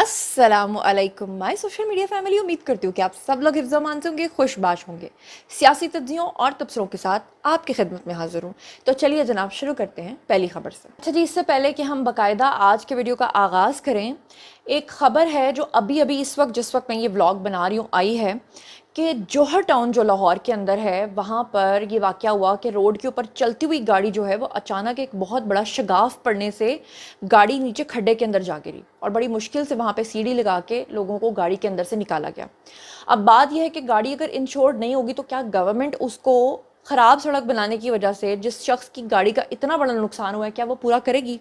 अस्सलामु अलैकुम my social media family. उम्मीद करती हूँ कि आप सब लोग हिफ्ज़-ओ-मान से होंगे, खुशबाश होंगे। सियासी तज्ज़ियों और तबसरों के साथ आपकी खिदमत में हाजिर हूँ। तो चलिए जनाब शुरू करते हैं पहली खबर से। अच्छा जी, इससे पहले कि हम बाकायदा आज के वीडियो का आगाज़ करें, एक ख़बर है जो अभी अभी इस वक्त जिस वक्त मैं ये व्लॉग बना रही हूँ आई है कि जौहर टाउन जो लाहौर के अंदर है वहाँ पर ये वाक़या हुआ कि रोड के ऊपर चलती हुई गाड़ी जो है वो अचानक एक बहुत बड़ा शगाफ पड़ने से गाड़ी नीचे खड्डे के अंदर जा गिरी और बड़ी मुश्किल से वहाँ पे सीढ़ी लगा के लोगों को गाड़ी के अंदर से निकाला गया। अब बात यह है कि गाड़ी अगर इंश्योर्ड नहीं होगी तो क्या गवर्नमेंट उसको ख़राब सड़क बनाने की वजह से जिस शख्स की गाड़ी का इतना बड़ा नुकसान हुआ है क्या वो पूरा करेगी?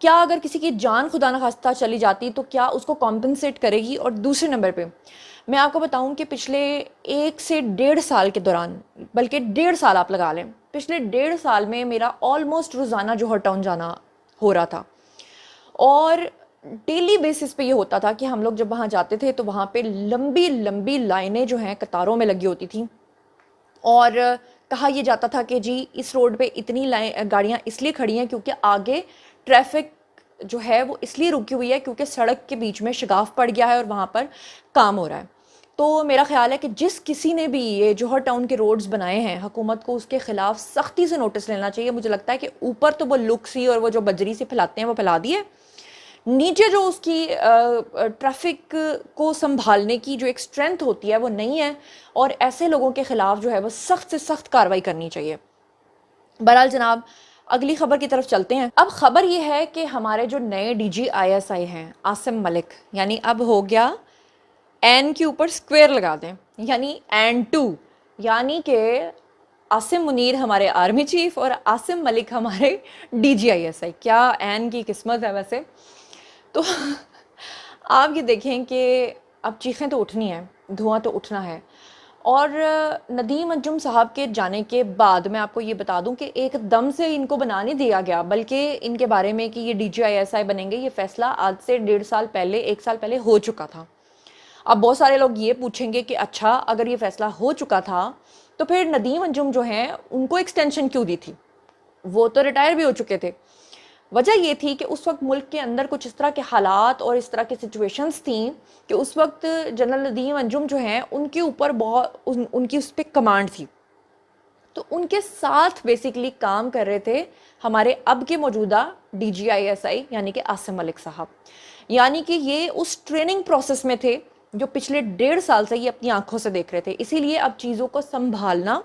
क्या अगर किसी की जान खुदा न खास्ता चली जाती तो क्या उसको कॉम्पनसेट करेगी? और दूसरे नंबर पे मैं आपको बताऊं कि पिछले 1 से 1.5 साल के दौरान, बल्कि 1.5 साल आप लगा लें, पिछले 1.5 साल में मेरा ऑलमोस्ट रोज़ाना जौहर टाउन जाना हो रहा था और डेली बेसिस पे ये होता था कि हम लोग जब वहाँ जाते थे तो वहाँ पे लंबी लंबी लाइनें जो हैं कतारों में लगी होती थी और कहा यह जाता था कि जी इस रोड पे इतनी गाड़ियाँ इसलिए खड़ी हैं क्योंकि आगे ट्रैफिक जो है वो इसलिए रुकी हुई है क्योंकि सड़क के बीच में शगाफ पड़ गया है और वहाँ पर काम हो रहा है। तो मेरा ख्याल है कि जिस किसी ने भी ये जौहर टाउन के रोड्स बनाए हैं हुकूमत को उसके ख़िलाफ़ सख्ती से नोटिस लेना चाहिए। मुझे लगता है कि ऊपर तो वो लुक सी और वो जो बजरी से फैलाते हैं वो फैला दिए, नीचे जो उसकी ट्रैफिक को संभालने की जो एक स्ट्रेंथ होती है वो नहीं है और ऐसे लोगों के ख़िलाफ़ जो है वो सख्त से सख्त कार्रवाई करनी चाहिए। बहरहाल जनाब अगली खबर की तरफ चलते हैं। अब खबर ये है कि हमारे जो नए डीजी आईएसआई हैं आसिम मलिक, यानी अब हो गया एन के ऊपर स्क्वायर लगा दें यानी एन 2, यानी कि आसिम मुनीर हमारे आर्मी चीफ और आसिम मलिक हमारे डीजी आईएसआई। क्या एन की किस्मत है वैसे। तो आप ये देखें कि अब चीखें तो उठनी है, धुआं तो उठना है। और नदीम अंजुम साहब के जाने के बाद मैं आपको ये बता दूं कि एकदम से इनको बना नहीं दिया गया, बल्कि इनके बारे में कि ये DGISI बनेंगे ये फैसला आज से 1.5 साल पहले 1 साल पहले हो चुका था। अब बहुत सारे लोग ये पूछेंगे कि अच्छा अगर ये फैसला हो चुका था तो फिर नदीम अंजुम जो हैं उनको एक्सटेंशन क्यों दी थी? वो तो रिटायर भी हो चुके थे। वजह ये थी कि उस वक्त मुल्क के अंदर कुछ इस तरह के हालात और इस तरह की सिचुएशंस थी कि उस वक्त जनरल नदीम अंजुम जो हैं उनके ऊपर उनकी उस पर कमांड थी। तो उनके साथ बेसिकली काम कर रहे थे हमारे अब के मौजूदा DGISI यानी कि आसिम मलिक साहब, यानी कि ये उस ट्रेनिंग प्रोसेस में थे जो पिछले 1.5 साल से ये अपनी आंखों से देख रहे थे। इसीलिए अब चीज़ों को संभालना,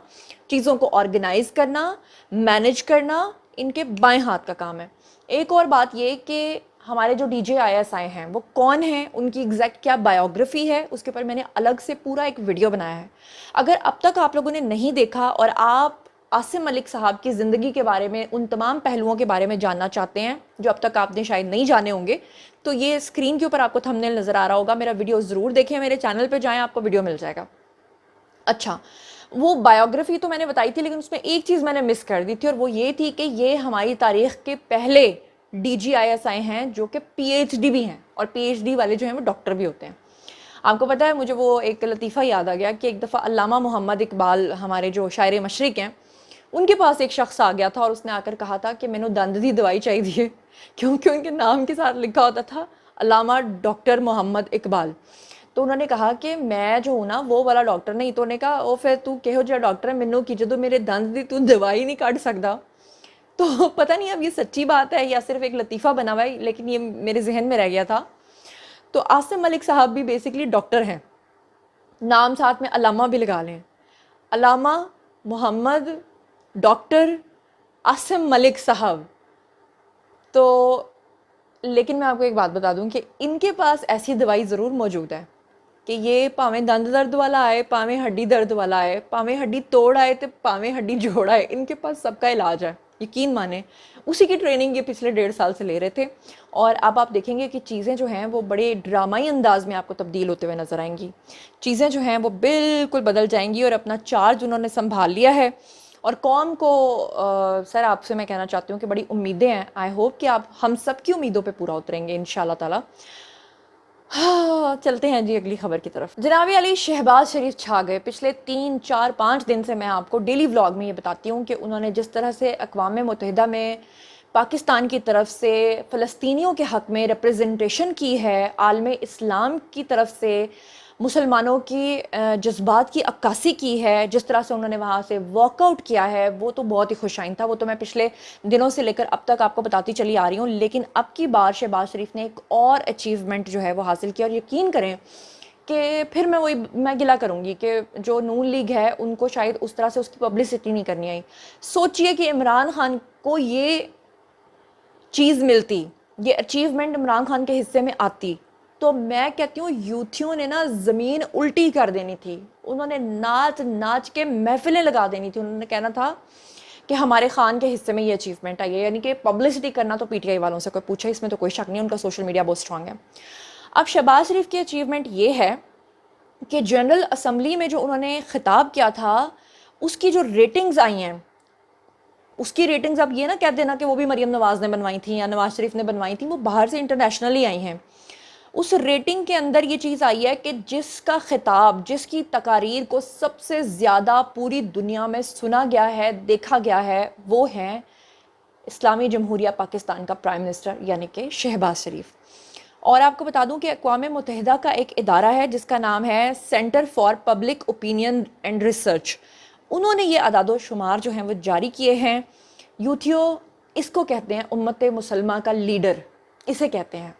चीज़ों को ऑर्गेनाइज करना, मैनेज करना इनके बाएं हाथ का काम है। एक और बात ये कि हमारे जो DGISI हैं वो कौन हैं, उनकी एग्जैक्ट क्या बायोग्राफी है, उसके ऊपर मैंने अलग से पूरा एक वीडियो बनाया है। अगर अब तक आप लोगों ने नहीं देखा और आप आसिम मलिक साहब की ज़िंदगी के बारे में, उन तमाम पहलुओं के बारे में जानना चाहते हैं जो अब तक आपने शायद नहीं जाने होंगे, तो ये स्क्रीन के ऊपर आपको थंबनेल नज़र आ रहा होगा, मेरा वीडियो ज़रूर देखें, मेरे चैनल पर जाएँ, आपको वीडियो मिल जाएगा। अच्छा, वो बायोग्राफी तो मैंने बताई थी लेकिन उसमें एक चीज़ मैंने मिस कर दी थी और वो ये थी कि ये हमारी तारीख़ के पहले DGISI हैं जो कि PhD भी हैं और PhD वाले जो हैं वो डॉक्टर भी होते हैं। आपको पता है, मुझे वो एक लतीफ़ा याद आ गया कि एक दफ़ा अल्लामा मोहम्मद इकबाल हमारे जो शायर मशरिक हैं उनके पास एक शख्स आ गया था और उसने आकर कहा था कि मैंने दंद दी दवाई चाहिए क्योंकि उनके नाम के साथ लिखा होता था अल्लामा डॉक्टर मोहम्मद इकबाल। तो उन्होंने कहा कि मैं जो हूँ ना वो वाला डॉक्टर नहीं। तो उन्होंने कहा ओ फिर तू कहो जो डॉक्टर है, मैनू की जो मेरे दंद दी तू दवाई नहीं काट सकता। तो पता नहीं अब ये सच्ची बात है या सिर्फ एक लतीफ़ा बना हुआ है, लेकिन ये मेरे जहन में रह गया था। तो आसिम मलिक साहब भी बेसिकली डॉक्टर हैं, नाम साथ में अलामा भी लगा लें, अलामा मोहम्मद डॉक्टर आसिम मलिक साहब। तो लेकिन मैं आपको एक बात बता दूं कि इनके पास ऐसी दवाई ज़रूर मौजूद है कि ये भावें दंद दर्द वाला आए, भावें हड्डी दर्द वाला आए, भावें हड्डी तोड़ आए तो भावें हड्डी जोड़ आए, इनके पास सबका इलाज है, यकीन माने। उसी की ट्रेनिंग ये पिछले 1.5 साल से ले रहे थे और अब आप देखेंगे कि चीज़ें जो हैं वो बड़े ड्रामाई अंदाज में आपको तब्दील होते हुए नज़र आएंगी। चीज़ें जो हैं वो बिल्कुल बदल जाएंगी और अपना चार्ज उन्होंने संभाल लिया है। और कौम को सर आपसे मैं कहना चाहती हूँ कि बड़ी उम्मीदें हैं। आई होप कि आप हम सब की उम्मीदों पे पूरा उतरेंगे इंशाल्लाह ताला। हाँ, चलते हैं जी अगली खबर की तरफ। जनाब अली शहबाज शरीफ छा गए। पिछले 3, 4, 5 दिन से मैं आपको डेली व्लॉग में ये बताती हूँ कि उन्होंने जिस तरह से अक़वाम मुत्तहिदा में پاکستان کی طرف سے فلسطینیوں کے حق میں ریپریزنٹیشن کی ہے، عالم اسلام کی طرف سے مسلمانوں کی جذبات کی عکاسی کی ہے، جس طرح سے انہوں نے وہاں سے واک آؤٹ کیا ہے، وہ تو بہت ہی خوش آئند تھا. وہ تو میں پچھلے دنوں سے لے کر اب تک آپ کو بتاتی چلی آ رہی ہوں. لیکن اب کی بار شہباز شریف نے ایک اور اچیومنٹ جو ہے وہ حاصل کیا، اور یقین کریں کہ پھر میں گلہ کروں گی کہ جو نون لیگ ہے ان کو شاید اس طرح سے اس کی پبلسٹی نہیں کرنی آئی. سوچئے کہ عمران خان کو یہ چیز ملتی، یہ اچیومنٹ عمران خان کے حصے میں آتی، تو میں کہتی ہوں یوتھیوں نے نا زمین الٹی کر دینی تھی. انہوں نے ناچ ناچ کے محفلیں لگا دینی تھی. انہوں نے کہنا تھا کہ ہمارے خان کے حصے میں یہ اچیومنٹ آئی ہے. یعنی کہ پبلسٹی کرنا تو پی ٹی آئی والوں سے کوئی پوچھے، اس میں تو کوئی شک نہیں، ان کا سوشل میڈیا بہت اسٹرانگ ہے. اب شہباز شریف کی اچیومنٹ یہ ہے کہ جنرل اسمبلی میں جو انہوں نے خطاب کیا تھا اس کی جو ریٹنگز آئی ہیں، اس کی ریٹنگز اب یہ نہ کہہ دینا کہ وہ بھی مریم نواز نے بنوائی تھیں یا نواز شریف نے بنوائی تھیں، وہ باہر سے انٹرنیشنلی آئی ہیں. اس ریٹنگ کے اندر یہ چیز آئی ہے کہ جس کا خطاب، جس کی تقاریر کو سب سے زیادہ پوری دنیا میں سنا گیا ہے، دیکھا گیا ہے، وہ ہیں اسلامی جمہوریہ پاکستان کا پرائم منسٹر یعنی کہ شہباز شریف. اور آپ کو بتا دوں کہ اقوام متحدہ کا ایک ادارہ ہے جس کا نام ہے centre for public opinion and research. انہوں نے یہ اعداد و شمار جو ہیں وہ جاری کیے ہیں. یوتھیو اس کو کہتے ہیں امت مسلمہ کا لیڈر، اسے کہتے ہیں.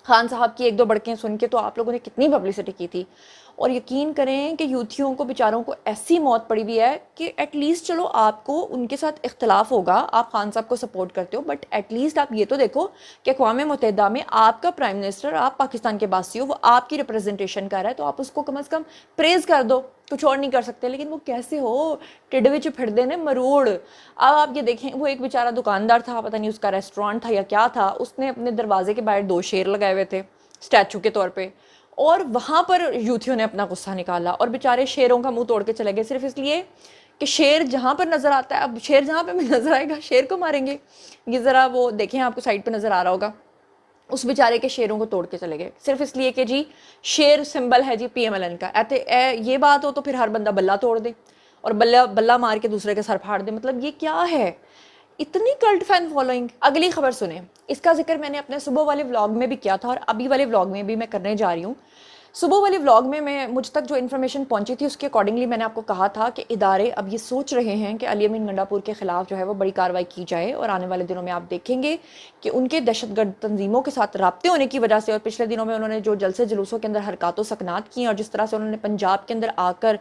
خان صاحب کی ایک دو بڑکیں سن کے تو آپ لوگوں نے کتنی پبلسٹی کی تھی، اور یقین کریں کہ یوتھیوں کو بیچاروں کو ایسی موت پڑی ہوئی ہے کہ ایٹ لیسٹ چلو آپ کو ان کے ساتھ اختلاف ہوگا، آپ خان صاحب کو سپورٹ کرتے ہو، بٹ ایٹ لیسٹ آپ یہ تو دیکھو کہ اقوام متحدہ میں آپ کا پرائم منسٹر، آپ پاکستان کے باسی ہو، وہ آپ کی ریپرزنٹیشن کر رہا ہے، تو آپ اس کو کم از کم پریز کر دو. کچھ اور نہیں کر سکتے. لیکن وہ کیسے ہو ٹڈ وچ پھردے نے مروڑ. اب آپ یہ دیکھیں، وہ ایک بیچارہ دکاندار تھا، پتہ نہیں اس کا ریسٹورانٹ تھا یا کیا تھا، اس نے اپنے دروازے کے باہر 2 شیر لگائے ہوئے تھے اسٹیچو کے طور پہ، اور وہاں پر یوتھیوں نے اپنا غصہ نکالا اور بیچارے شیروں کا منہ توڑ کے چلے گئے، صرف اس لیے کہ شیر جہاں پر نظر آتا ہے، اب شیر جہاں پہ ہمیں نظر آئے گا شیر کو ماریں گے. یہ ذرا وہ دیکھیں، آپ کو سائڈ پہ نظر آ رہا ہوگا، اس بیچارے کے شیروں کو توڑ کے چلے گئے صرف اس لیے کہ جی شیر سمبل ہے جی پی ایم ایل این کا. یہ بات ہو تو پھر ہر بندہ بلہ توڑ دے اور بلہ مار کے دوسرے کے سر پھاڑ دے. مطلب یہ کیا ہے، اتنی کلٹ فین فالوئنگ. اگلی خبر سنیں، اس کا ذکر میں نے اپنے صبح والے ولاگ میں بھی کیا تھا اور ابھی والے ولاگ میں بھی میں کرنے جا رہی ہوں. صبح والے ولاگ میں مجھ تک جو انفارمیشن پہنچی تھی اس کے اکارڈنگلی میں نے آپ کو کہا تھا کہ ادارے اب یہ سوچ رہے ہیں کہ علی امین گنڈا پور کے خلاف جو ہے وہ بڑی کارروائی کی جائے، اور آنے والے دنوں میں آپ دیکھیں گے کہ ان کے دہشت گرد تنظیموں کے ساتھ رابطے ہونے کی وجہ سے، اور پچھلے دنوں میں انہوں نے جو جلسے جلوسوں کے اندر حرکات و سکنات کی ہیں اور جس طرح سے انہوں نے پنجاب کے اندر آ کر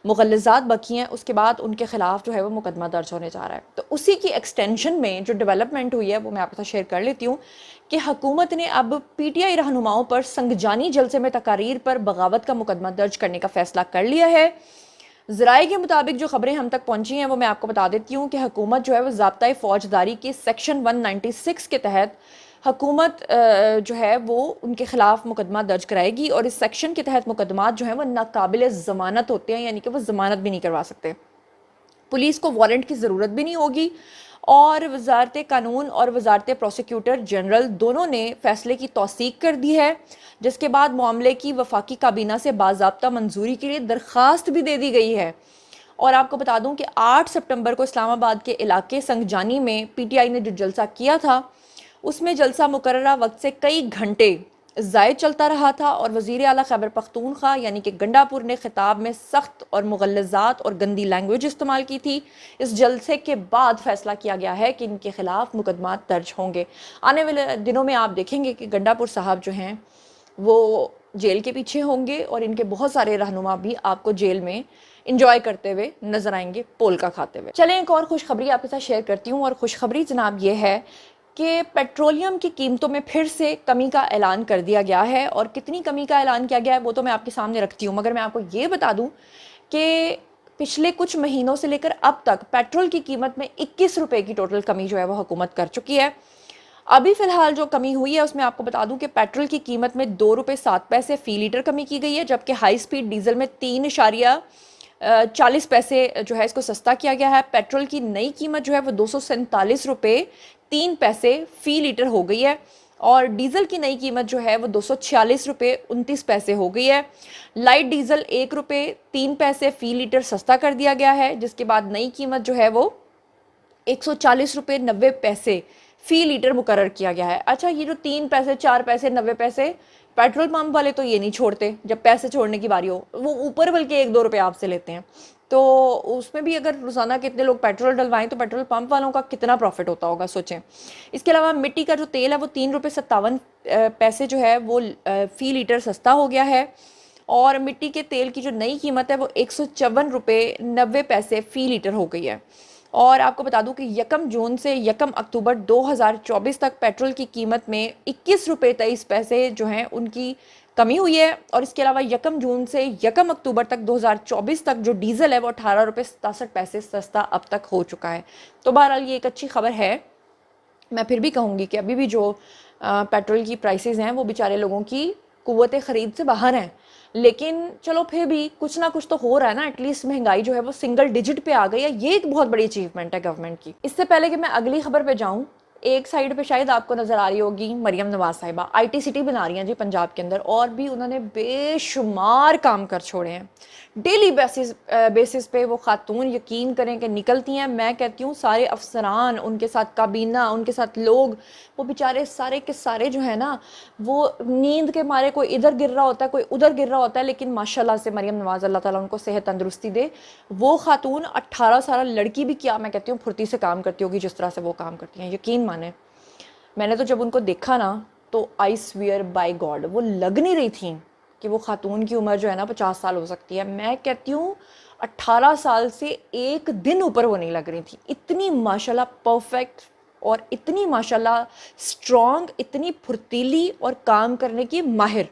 مغلظات بکی ہیں، اس کے بعد ان کے خلاف جو ہے وہ مقدمہ درج ہونے جا رہا ہے. تو اسی کی ایکسٹینشن میں جو ڈیولپمنٹ ہوئی ہے وہ میں آپ کے ساتھ شیئر کر لیتی ہوں کہ حکومت نے اب پی ٹی آئی رہنماؤں پر سنگجانی جلسے میں تقاریر پر بغاوت کا مقدمہ درج کرنے کا فیصلہ کر لیا ہے. ذرائع کے مطابق جو خبریں ہم تک پہنچی ہیں وہ میں آپ کو بتا دیتی ہوں کہ حکومت جو ہے وہ ضابطۂ فوجداری کے سیکشن 196 کے تحت حکومت جو ہے وہ ان کے خلاف مقدمہ درج کرائے گی، اور اس سیکشن کے تحت مقدمات جو ہیں وہ ناقابل ضمانت ہوتے ہیں، یعنی کہ وہ ضمانت بھی نہیں کروا سکتے. پولیس کو وارنٹ کی ضرورت بھی نہیں ہوگی، اور وزارت قانون اور وزارت پروسیکیوٹر جنرل دونوں نے فیصلے کی توثیق کر دی ہے، جس کے بعد معاملے کی وفاقی کابینہ سے باضابطہ منظوری کے لیے درخواست بھی دے دی گئی ہے. اور آپ کو بتا دوں کہ 8 سپٹمبر کو اسلام آباد کے علاقے سنگجانی میں پی ٹی آئی نے جو جلسہ کیا تھا اس میں جلسہ مقررہ وقت سے کئی گھنٹے زائد چلتا رہا تھا، اور وزیر اعلیٰ خیبر پختونخوا یعنی کہ گنڈا پور نے خطاب میں سخت اور مغلظات اور گندی لینگویج استعمال کی تھی. اس جلسے کے بعد فیصلہ کیا گیا ہے کہ ان کے خلاف مقدمات درج ہوں گے. آنے والے دنوں میں آپ دیکھیں گے کہ گنڈا پور صاحب جو ہیں وہ جیل کے پیچھے ہوں گے، اور ان کے بہت سارے رہنما بھی آپ کو جیل میں انجوائے کرتے ہوئے نظر آئیں گے، پولکا کھاتے ہوئے. چلیں ایک اور خوشخبری آپ کے ساتھ شیئر کرتی ہوں، اور خوشخبری جناب یہ ہے کہ پیٹرولیم کی قیمتوں میں پھر سے کمی کا اعلان کر دیا گیا ہے. اور کتنی کمی کا اعلان کیا گیا ہے وہ تو میں آپ کے سامنے رکھتی ہوں، مگر میں آپ کو یہ بتا دوں کہ پچھلے کچھ مہینوں سے لے کر اب تک پیٹرول کی قیمت میں 21 روپے کی ٹوٹل کمی جو ہے وہ حکومت کر چکی ہے. ابھی فی الحال جو کمی ہوئی ہے اس میں آپ کو بتا دوں کہ پیٹرول کی قیمت میں 2 روپے 7 پیسے فی لیٹر کمی کی گئی ہے، جبکہ ہائی سپیڈ ڈیزل میں 3.40 پیسے جو ہے اس کو سستا کیا گیا ہے. پیٹرول کی نئی قیمت جو ہے وہ 247 روپے 3 پیسے فی لیٹر ہو گئی ہے، اور ڈیزل کی نئی قیمت جو ہے وہ 246 روپے 29 پیسے ہو گئی ہے. لائٹ ڈیزل 1 روپے 3 پیسے فی لیٹر سستا کر دیا گیا ہے، جس کے بعد نئی قیمت جو ہے وہ 140.90 फी लीटर मुकर्रर किया गया है। अच्छा, ये जो 3 पैसे 4 पैसे 90 पैसे, पेट्रोल पंप वाले तो ये नहीं छोड़ते, जब पैसे छोड़ने की बारी हो वो ऊपर बल्कि 1-2 रुपये आपसे लेते हैं। तो उसमें भी अगर रोज़ाना कितने लोग पेट्रोल डलवाएं तो पेट्रोल पंप वालों का कितना प्रॉफिट होता होगा, सोचें। इसके अलावा मिट्टी का जो तेल है वो 3.57 रुपये जो है वो फ़ी लीटर सस्ता हो गया है, और मिट्टी के तेल की जो नई कीमत है वो 154.90 फ़ी लीटर हो गई है। और आपको बता दूं कि 1 जून से 1 अक्टूबर 2024 तक पेट्रोल की कीमत में 21.23 जो हैं उनकी कमी हुई है। और इसके अलावा 1 जून से 1 अक्टूबर तक 2024 तक जो डीजल है वो 18.67 सस्ता अब तक हो चुका है। तो बहरहाल ये एक अच्छी खबर है। मैं फिर भी कहूँगी कि अभी भी जो पेट्रोल की प्राइसेस हैं वो बेचारे लोगों की कुव्वत ख़रीद से बाहर हैं, लेकिन चलो फिर भी कुछ ना कुछ तो हो रहा है ना। एटलीस्ट महंगाई जो है वो सिंगल डिजिट पे आ गई है, ये एक बहुत बड़ी अचीवमेंट है गवर्नमेंट की। इससे पहले कि मैं अगली खबर पे जाऊं, एक साइड पे शायद आपको नज़र आ रही होगी मरियम नवाज साहिबा IT सिटी बना रही हैं जी पंजाब के अंदर, और भी उन्होंने बेशुमार काम कर छोड़े हैं। डेली बेसिस पे वो खातून यकीन करें कि निकलती हैं। मैं कहती हूँ सारे अफसरान, उनके साथ काबीना, उनके साथ लोग, वो बेचारे सारे के सारे जो है ना वो नींद के मारे कोई इधर गिर रहा होता है, कोई उधर गिर रहा होता है, लेकिन माशाल्लाह से मरियम नवाज, अल्लाह ताला उनको सेहत तंदुरुस्ती दे। वो खातून 18 साल लड़की भी क्या मैं कहती हूँ फुर्ती से काम करती होगी जिस तरह से वो काम करती हैं, यकीन माने। मैंने तो जब उनको देखा ना तो आई स्वेयर बाय गॉड वो लग नहीं रही थी कि वो खातून की उम्र जो है ना 50 साल हो सकती है। मैं कहती हूँ 18 साल से एक दिन ऊपर वो नहीं लग रही थी। इतनी माशाल्लाह परफेक्ट और इतनी माशाल्लाह स्ट्रॉन्ग, इतनी फुर्तीली और काम करने की माहिर।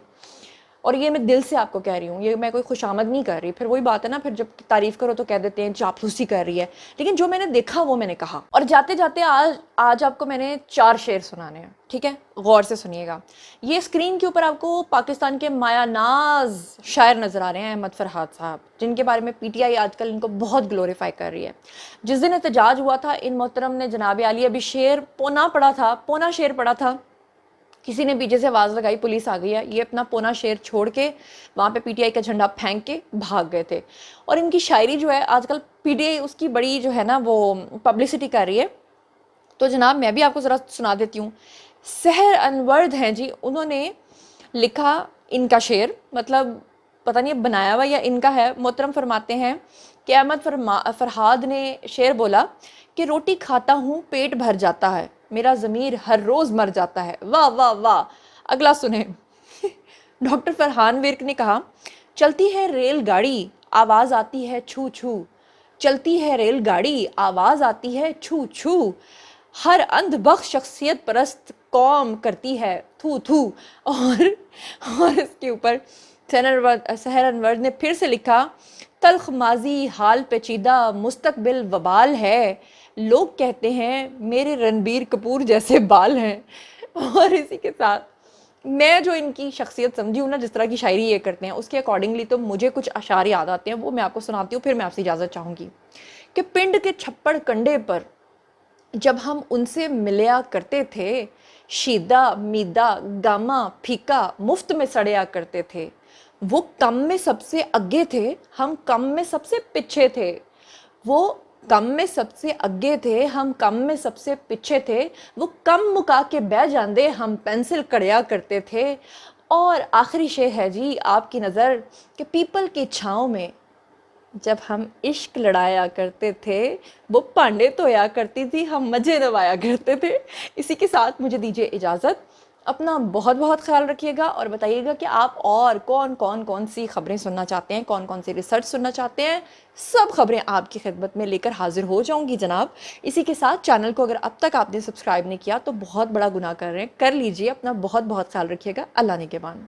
और ये मैं दिल से आपको कह रही हूँ, ये मैं कोई खुशामद नहीं कर रही। फिर वही बात है ना, फिर जब तारीफ़ करो तो कह देते हैं चापलूसी कर रही है, लेकिन जो मैंने देखा वो मैंने कहा। और जाते जाते आज आपको मैंने 4 शेर सुनाने हैं, ठीक है, गौर से सुनिएगा। ये स्क्रीन के ऊपर आपको पाकिस्तान के मायानाज शायर नज़र आ रहे हैं, अहमद फरहाद साहब, जिनके बारे में PTI आजकल इनको बहुत ग्लोरीफाई कर रही है। जिस दिन एहतजाज हुआ था, इन मोहतरम ने जनाब आली अभी शेर पौना शेर पड़ा था, किसी ने पीछे से आवाज़ लगाई, पुलिस आ गई है, ये अपना पौना शेर छोड़ के वहाँ पे PTI का झंडा फेंक के भाग गए थे। और इनकी शायरी जो है आजकल PTI उसकी बड़ी जो है ना वो पब्लिसिटी कर रही है। तो जनाब मैं भी आपको ज़रा सुना देती हूँ। सहर अनवर्द हैं जी, उन्होंने लिखा इनका शेर, मतलब पता नहीं बनाया हुआ या इनका है। मोहतरम फरमाते हैं कि अहमद फरहाद ने शेर बोला कि रोटी खाता हूँ पेट भर जाता है, मेरा ज़मीर हर रोज़ मर जाता है। वाह वाह वाह। अगला सुने। डॉक्टर फरहान विर्क ने कहा, चलती है रेलगाड़ी आवाज़ आती है छू छू, चलती है रेलगाड़ी आवाज़ आती है छू छू, हर अंधबख्श शख्सियत परस्त कौम करती है थू थू। और इसके ऊपर सहर अनवर ने फिर से लिखा, तल्ख माजी हाल पेचीदा मुस्तकबिल वबाल है, लोग कहते हैं मेरे रणबीर कपूर जैसे बाल हैं। और इसी के साथ मैं जो इनकी शख्सियत समझी हूँ ना, जिस तरह की शायरी ये करते हैं उसके अकॉर्डिंगली तो मुझे कुछ अशार याद आते हैं, वो मैं आपको सुनाती हूँ, फिर मैं आपसे इजाज़त चाहूँगी। कि पिंड के छप्पड़ कंडे पर जब हम उनसे मिलया करते थे, शीदा मीदा गामा फीका मुफ्त में सड़या करते थे, वो कम में सबसे आगे थे, हम कम में सबसे पीछे थे, वो कम में सबसे आगे थे, हम कम में सबसे पीछे थे, वो कम मुका के बह जाते, हम पेंसिल कड़िया करते थे। और आखिरी शेर है जी आपकी नज़र कि पीपल की छाँव में जब हम इश्क लड़ाया करते थे, वो पांडे धोया करती थी, हम मज़े नवाया करते थे। इसी के साथ मुझे दीजिए इजाज़त। अपना बहुत बहुत ख्याल रखिएगा और बताइएगा कि आप और कौन सी खबरें सुनना चाहते हैं, कौन कौन सी रिसर्च सुनना चाहते हैं। सब खबरें आपकी खिदमत में लेकर हाजिर हो जाऊंगी जनाब। इसी के साथ चैनल को अगर अब तक आपने सब्सक्राइब नहीं किया तो बहुत बड़ा गुनाह कर रहे हैं, कर लीजिए। अपना बहुत बहुत ख्याल रखिएगा। अल्लाह ने के मान।